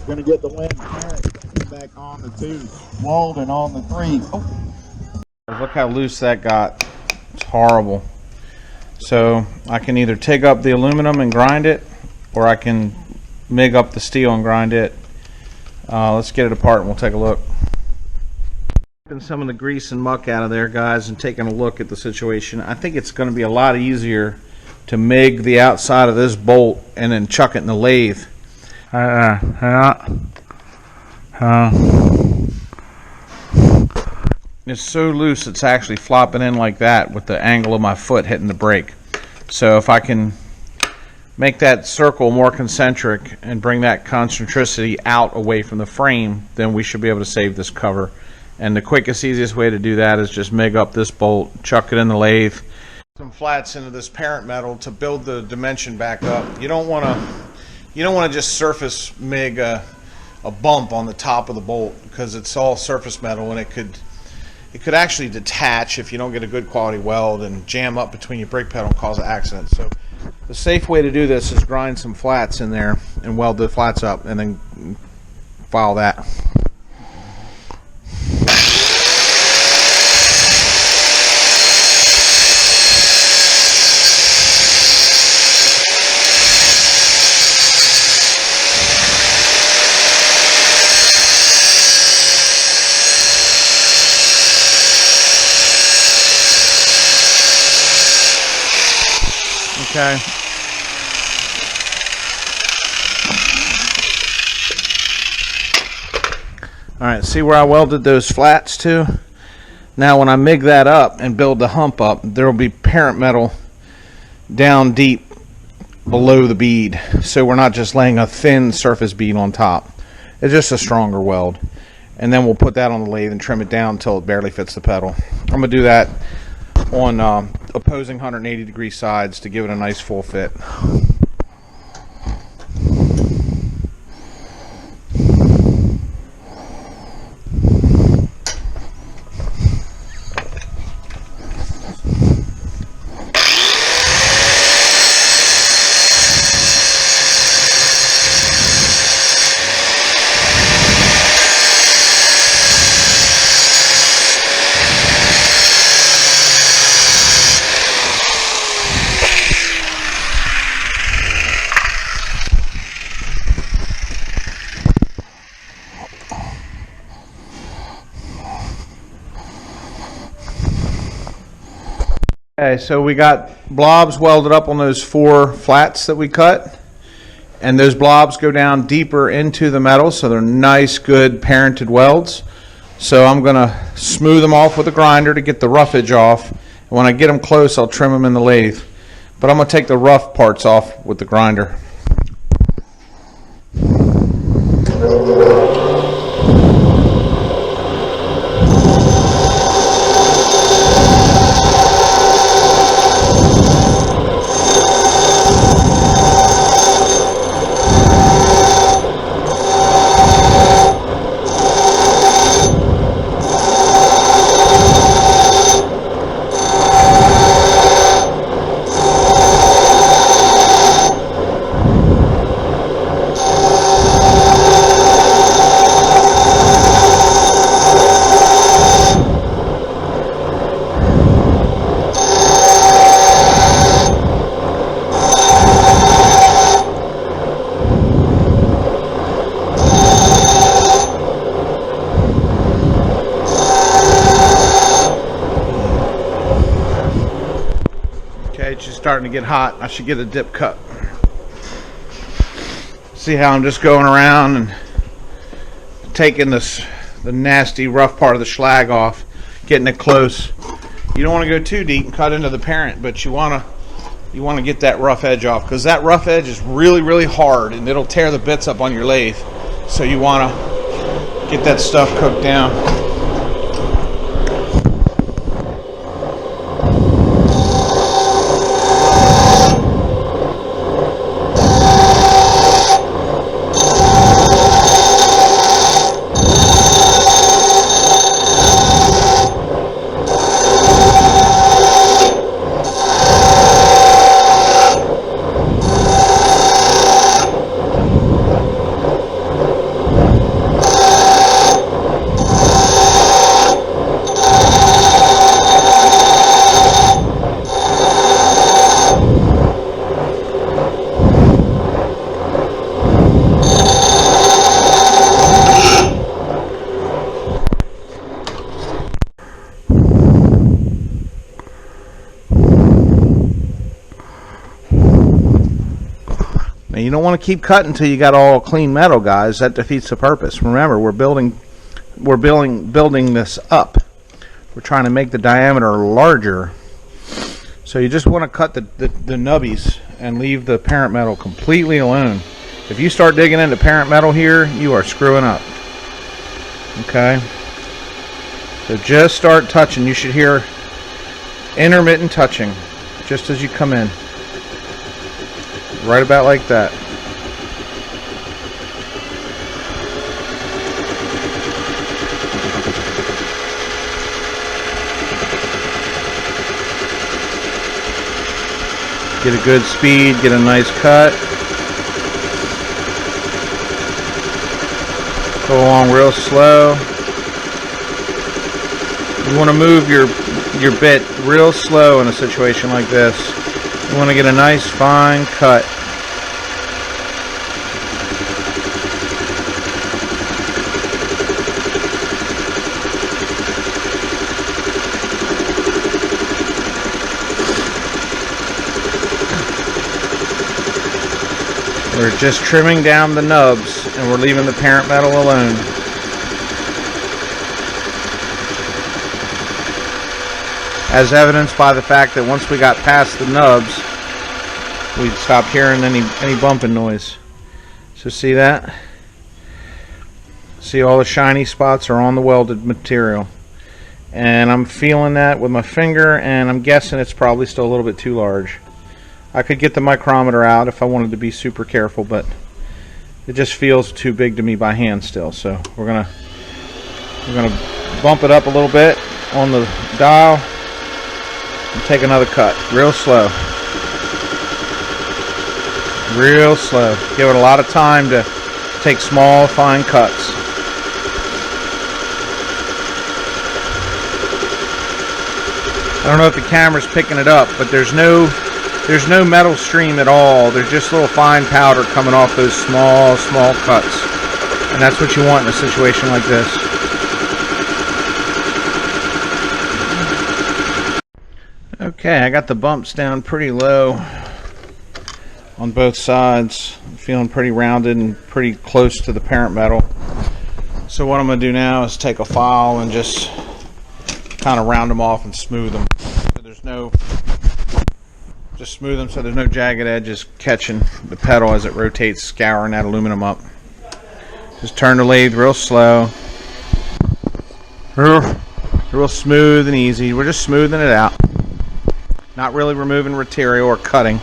Gonna get the win. Back on the 2. Walden on the 3. Oh. Look how loose that got. It's horrible. So I can either take up the aluminum and grind it, or I can MIG up the steel and grind it. Let's get it apart and we'll take a look. Taking some of the grease and muck out of there, guys, and taking a look at the situation. I think it's going to be a lot easier to MIG the outside of this bolt and then chuck it in the lathe. It's so loose it's actually flopping in like that with the angle of my foot hitting the brake. So if I can make that circle more concentric and bring that concentricity out away from the frame, then we should be able to save this cover. And the quickest, easiest way to do that is just MIG up this bolt, chuck it in the lathe, some flats into this parent metal to build the dimension back up. You don't want to just surface MIG a bump on the top of the bolt, because it's all surface metal and it could actually detach if you don't get a good quality weld and jam up between your brake pedal and cause an accident. So the safe way to do this is grind some flats in there and weld the flats up and then file that. Okay. Alright, see where I welded those flats to? Now when I MIG that up and build the hump up, there will be parent metal down deep below the bead. So we're not just laying a thin surface bead on top. It's just a stronger weld. And then we'll put that on the lathe and trim it down until it barely fits the pedal. I'm going to do that on opposing 180-degree sides to give it a nice full fit. Okay, so we got blobs welded up on those 4 flats that we cut, and those blobs go down deeper into the metal, so they're nice, good parented welds. So I'm going to smooth them off with a grinder to get the rough edge off, and when I get them close I'll trim them in the lathe. But I'm going to take the rough parts off with the grinder. It's just starting to get hot. I should get a dip cut. See how I'm just going around and taking the nasty rough part of the slag off, getting it close. You don't want to go too deep and cut into the parent, but you want to get that rough edge off, because that rough edge is really, really hard and it'll tear the bits up on your lathe. So you want to get that stuff cooked down. You don't want to keep cutting until you got all clean metal, guys. That defeats the purpose. Remember, we're building this up. We're trying to make the diameter larger. So you just want to cut the nubbies and leave the parent metal completely alone. If you start digging into parent metal here, you are screwing up. Okay? So just start touching. You should hear intermittent touching just as you come in. Right about like that. Get a good speed, get a nice cut. Go along real slow. You want to move your bit real slow in a situation like this. You want to get a nice fine cut. We're just trimming down the nubs and we're leaving the parent metal alone. As evidenced by the fact that once we got past the nubs, we stopped hearing any bumping noise. So see that? See, all the shiny spots are on the welded material. And I'm feeling that with my finger, and I'm guessing it's probably still a little bit too large. I could get the micrometer out if I wanted to be super careful, but it just feels too big to me by hand still. So we're gonna bump it up a little bit on the dial and take another cut, real slow. Real slow. Give it a lot of time to take small, fine cuts. I don't know if the camera's picking it up, but there's no metal stream at all. There's just little fine powder coming off those small cuts. And that's what you want in a situation like this. Okay, I got the bumps down pretty low on both sides. I'm feeling pretty rounded and pretty close to the parent metal. So what I'm going to do now is take a file and just kind of round them off and smooth them. So there's no, just smooth them so there's no jagged edges catching the pedal as it rotates, scouring that aluminum up. Just turn the lathe real slow. Real smooth and easy. We're just smoothing it out. Not really removing material or cutting.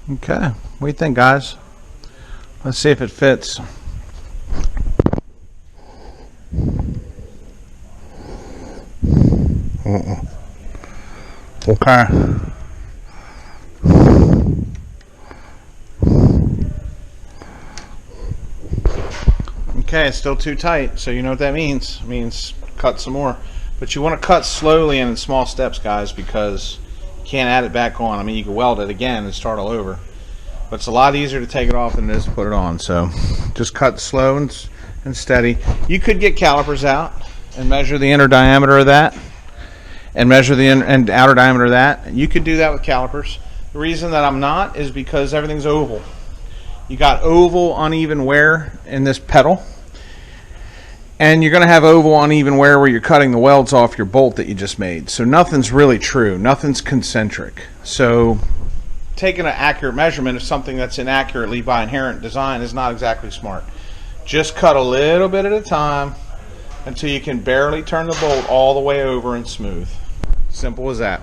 Okay, what do you think, guys? Let's see if it fits. Okay. Okay, it's still too tight, so you know what that means. It means cut some more. But you want to cut slowly and in small steps, guys, because you can't add it back on. I mean, you can weld it again and start all over. But it's a lot easier to take it off than it is to put it on. So just cut slow and steady. You could get calipers out and measure the inner diameter of that and measure the inner and outer diameter of that. You could do that with calipers. The reason that I'm not is because everything's oval. You got oval uneven wear in this pedal. And you're going to have oval uneven wear where you're cutting the welds off your bolt that you just made. So nothing's really true. Nothing's concentric. So taking an accurate measurement of something that's inaccurately by inherent design is not exactly smart. Just cut a little bit at a time until you can barely turn the bolt all the way over and smooth. Simple as that.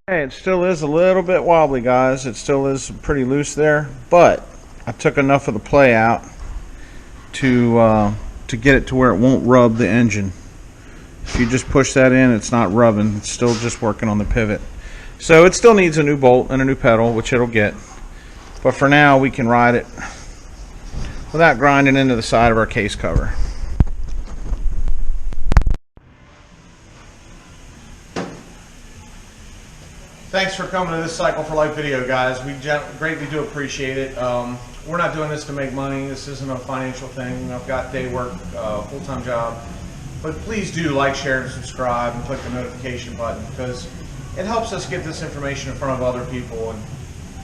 Okay, it still is a little bit wobbly, guys. It still is pretty loose there, but I took enough of the play out to get it to where it won't rub the engine. If you just push that in, it's not rubbing. It's still just working on the pivot. So it still needs a new bolt and a new pedal, which it'll get. But for now, we can ride it without grinding into the side of our case cover. Thanks for coming to this Cycle for Life video, guys. We greatly do appreciate it. We're not doing this to make money. This isn't a financial thing. I've got day work, full-time job. But please do like, share, and subscribe, and click the notification button, because it helps us get this information in front of other people. And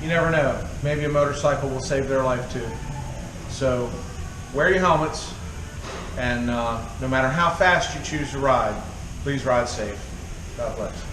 you never know, maybe a motorcycle will save their life too. So wear your helmets, and no matter how fast you choose to ride, please ride safe. God bless.